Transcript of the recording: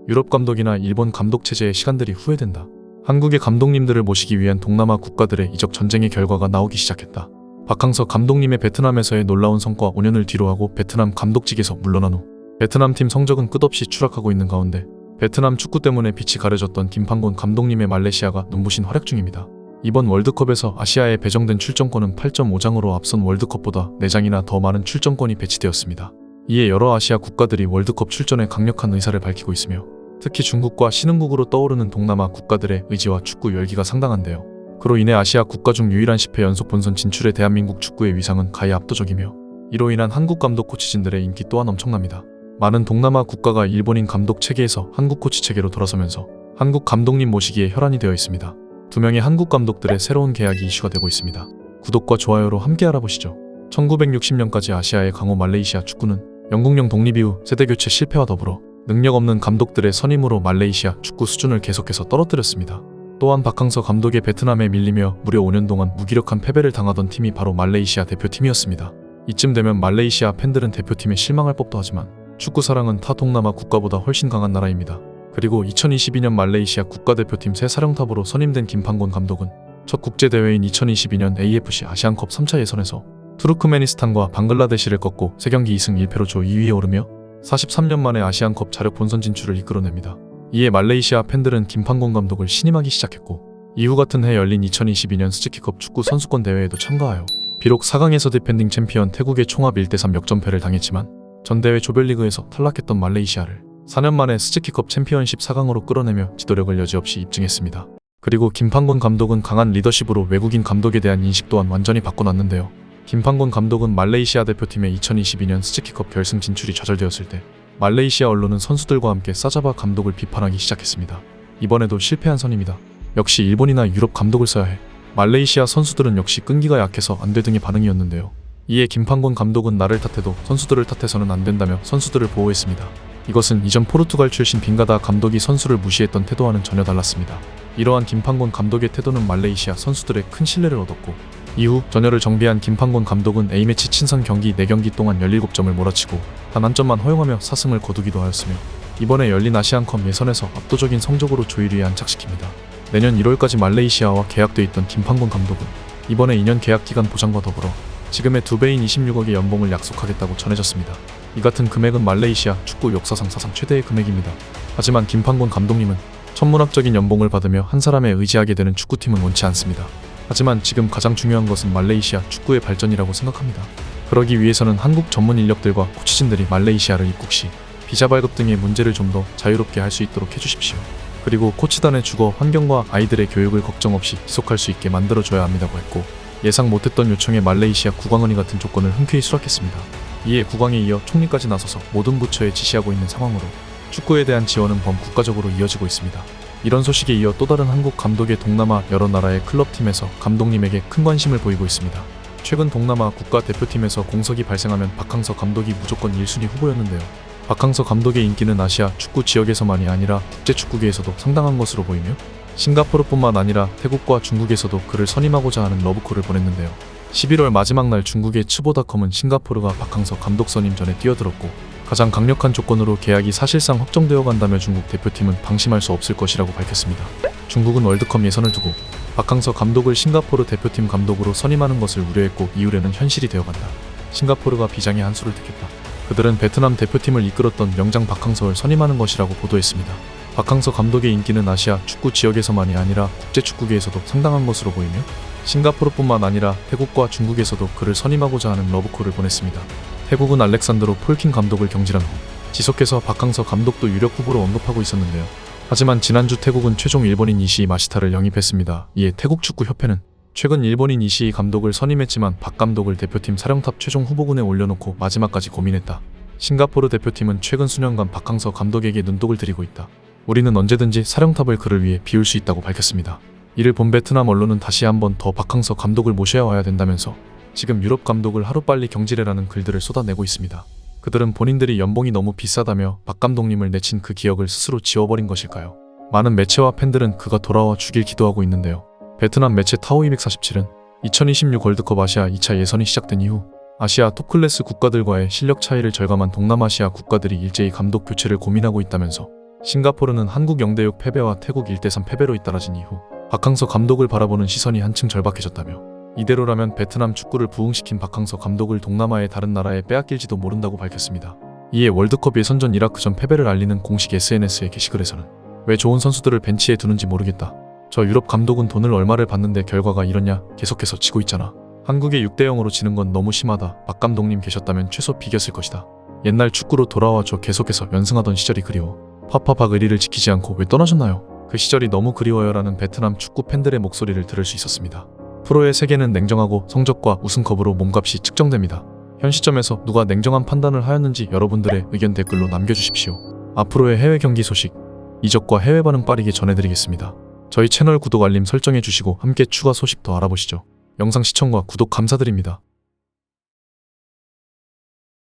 유럽 감독이나 일본 감독 체제의 시간들이 후회된다. 한국의 감독님들을 모시기 위한 동남아 국가들의 이적 전쟁의 결과가 나오기 시작했다. 박항서 감독님의 베트남에서의 놀라운 성과 5년을 뒤로하고 베트남 감독직에서 물러난 후 베트남 팀 성적은 끝없이 추락하고 있는 가운데 베트남 축구 때문에 빛이 가려졌던 김판곤 감독님의 말레이시아가 눈부신 활약 중입니다. 이번 월드컵에서 아시아에 배정된 출전권은 8.5장으로 앞선 월드컵보다 4장이나 더 많은 출전권이 배치되었습니다. 이에 여러 아시아 국가들이 월드컵 출전에 강력한 의사를 밝히고 있으며 특히 중국과 신흥국으로 떠오르는 동남아 국가들의 의지와 축구 열기가 상당한데요. 그로 인해 아시아 국가 중 유일한 10회 연속 본선 진출의 대한민국 축구의 위상은 가히 압도적이며 이로 인한 한국 감독 코치진들의 인기 또한 엄청납니다. 많은 동남아 국가가 일본인 감독 체계에서 한국 코치 체계로 돌아서면서 한국 감독님 모시기에 혈안이 되어 있습니다. 2명의 한국 감독들의 새로운 계약이 이슈가 되고 있습니다. 구독과 좋아요로 함께 알아보시죠. 1960년까지 아시아의 강호 말레이시아 축구는 영국령 독립 이후 세대교체 실패와 더불어 능력 없는 감독들의 선임으로 말레이시아 축구 수준을 계속해서 떨어뜨렸습니다. 또한 박항서 감독의 베트남에 밀리며 무려 5년 동안 무기력한 패배를 당하던 팀이 바로 말레이시아 대표팀이었습니다. 이쯤 되면 말레이시아 팬들은 대표팀에 실망할 법도 하지만 축구 사랑은 타 동남아 국가보다 훨씬 강한 나라입니다. 그리고 2022년 말레이시아 국가대표팀 새 사령탑으로 선임된 김판곤 감독은 첫 국제대회인 2022년 AFC 아시안컵 3차 예선에서 투르크메니스탄과 방글라데시를 꺾고 3경기 2승 1패로 조 2위에 오르며 43년 만에 아시안컵 자력 본선 진출을 이끌어냅니다. 이에 말레이시아 팬들은 김판곤 감독을 신임하기 시작했고 이후 같은 해 열린 2022년 스즈키컵 축구 선수권 대회에도 참가하여 비록 4강에서 디펜딩 챔피언 태국의 총합 1대3 역전패를 당했지만 전대회 조별리그에서 탈락했던 말레이시아를 4년 만에 스즈키컵 챔피언십 4강으로 끌어내며 지도력을 여지없이 입증했습니다. 그리고 김판곤 감독은 강한 리더십으로 외국인 감독에 대한 인식 또한 완전히 바꿔놨는데요. 김판곤 감독은 말레이시아 대표팀의 2022년 스즈키컵 결승 진출이 좌절되었을 때 말레이시아 언론은 선수들과 함께 싸잡아 감독을 비판하기 시작했습니다. 이번에도 실패한 선임이다. 역시 일본이나 유럽 감독을 써야 해. 말레이시아 선수들은 역시 끈기가 약해서 안 돼 등의 반응이었는데요. 이에 김판곤 감독은 나를 탓해도 선수들을 탓해서는 안 된다며 선수들을 보호했습니다. 이것은 이전 포르투갈 출신 빙가다 감독이 선수를 무시했던 태도와는 전혀 달랐습니다. 이러한 김판곤 감독의 태도는 말레이시아 선수들의 큰 신뢰를 얻었고 이후 전열을 정비한 김판곤 감독은 A매치 친선 경기 4경기 동안 17점을 몰아치고 단 한 점만 허용하며 4승을 거두기도 하였으며 이번에 열린 아시안컵 예선에서 압도적인 성적으로 조율위에 안착시킵니다. 내년 1월까지 말레이시아와 계약돼 있던 김판곤 감독은 이번에 2년 계약기간 보장과 더불어 지금의 2배인 26억의 연봉을 약속하겠다고 전해졌습니다. 이 같은 금액은 말레이시아 축구 역사상 사상 최대의 금액입니다. 하지만 김판곤 감독님은 천문학적인 연봉을 받으며 한 사람에 의지하게 되는 축구팀은 원치 않습니다. 하지만 지금 가장 중요한 것은 말레이시아 축구의 발전이라고 생각합니다. 그러기 위해서는 한국 전문 인력들과 코치진들이 말레이시아를 입국 시 비자 발급 등의 문제를 좀 더 자유롭게 할 수 있도록 해주십시오. 그리고 코치단의 주거 환경과 아이들의 교육을 걱정 없이 지속할 수 있게 만들어줘야 합니다고 했고 예상 못했던 요청에 말레이시아 국왕은이 같은 조건을 흔쾌히 수락했습니다. 이에 국왕에 이어 총리까지 나서서 모든 부처에 지시하고 있는 상황으로 축구에 대한 지원은 범국가적으로 이어지고 있습니다. 이런 소식에 이어 또 다른 한국 감독의 동남아 여러 나라의 클럽팀에서 감독님에게 큰 관심을 보이고 있습니다. 최근 동남아 국가대표팀에서 공석이 발생하면 박항서 감독이 무조건 1순위 후보였는데요. 박항서 감독의 인기는 아시아 축구 지역에서만이 아니라 국제축구계에서도 상당한 것으로 보이며 싱가포르뿐만 아니라 태국과 중국에서도 그를 선임하고자 하는 러브콜을 보냈는데요. 11월 마지막 날 중국의 츠보닷컴은 싱가포르가 박항서 감독 선임 전에 뛰어들었고 가장 강력한 조건으로 계약이 사실상 확정되어 간다며 중국 대표팀은 방심할 수 없을 것이라고 밝혔습니다. 중국은 월드컵 예선을 두고 박항서 감독을 싱가포르 대표팀 감독으로 선임하는 것을 우려했고 이후에는 현실이 되어간다. 싱가포르가 비장의 한 수를 택했다. 그들은 베트남 대표팀을 이끌었던 명장 박항서를 선임하는 것이라고 보도했습니다. 박항서 감독의 인기는 아시아 축구 지역에서만이 아니라 국제축구계에서도 상당한 것으로 보이며 싱가포르뿐만 아니라 태국과 중국에서도 그를 선임하고자 하는 러브콜을 보냈습니다. 태국은 알렉산드로 폴킨 감독을 경질한 후 지속해서 박항서 감독도 유력 후보로 언급하고 있었는데요. 하지만 지난주 태국은 최종 일본인 이시이 마시타를 영입했습니다. 이에 태국 축구협회는 최근 일본인 이시이 감독을 선임했지만 박 감독을 대표팀 사령탑 최종 후보군에 올려놓고 마지막까지 고민했다. 싱가포르 대표팀은 최근 수년간 박항서 감독에게 눈독을 들이고 있다. 우리는 언제든지 사령탑을 그를 위해 비울 수 있다고 밝혔습니다. 이를 본 베트남 언론은 다시 한번 더 박항서 감독을 모셔야 와야 된다면서 지금 유럽 감독을 하루빨리 경질해라는 글들을 쏟아내고 있습니다. 그들은 본인들이 연봉이 너무 비싸다며 박 감독님을 내친 그 기억을 스스로 지워버린 것일까요? 많은 매체와 팬들은 그가 돌아와 주길 기도하고 있는데요. 베트남 매체 타오247은 2026 월드컵 아시아 2차 예선이 시작된 이후 아시아 톱클래스 국가들과의 실력 차이를 절감한 동남아시아 국가들이 일제히 감독 교체를 고민하고 있다면서 싱가포르는 한국 0대6 패배와 태국 1대3 패배로 잇따라진 이후 박항서 감독을 바라보는 시선이 한층 절박해졌다며 이대로라면 베트남 축구를 부흥시킨 박항서 감독을 동남아의 다른 나라에 빼앗길지도 모른다고 밝혔습니다. 이에 월드컵 예선전 이라크전 패배를 알리는 공식 SNS의 게시글에서는 왜 좋은 선수들을 벤치에 두는지 모르겠다. 저 유럽 감독은 돈을 얼마를 받는데 결과가 이러냐. 계속해서 지고 있잖아. 한국에 6대0으로 지는 건 너무 심하다. 박 감독님 계셨다면 최소 비겼을 것이다. 옛날 축구로 돌아와줘. 계속해서 연승하던 시절이 그리워. 파파박 의리를 지키지 않고 왜 떠나셨나요? 그 시절이 너무 그리워요 라는 베트남 축구 팬들의 목소리를 들을 수 있었습니다. 프로의 세계는 냉정하고 성적과 우승컵으로 몸값이 측정됩니다. 현 시점에서 누가 냉정한 판단을 하였는지 여러분들의 의견 댓글로 남겨주십시오. 앞으로의 해외 경기 소식, 이적과 해외 반응 빠르게 전해드리겠습니다. 저희 채널 구독 알림 설정해주시고 함께 추가 소식 더 알아보시죠. 영상 시청과 구독 감사드립니다.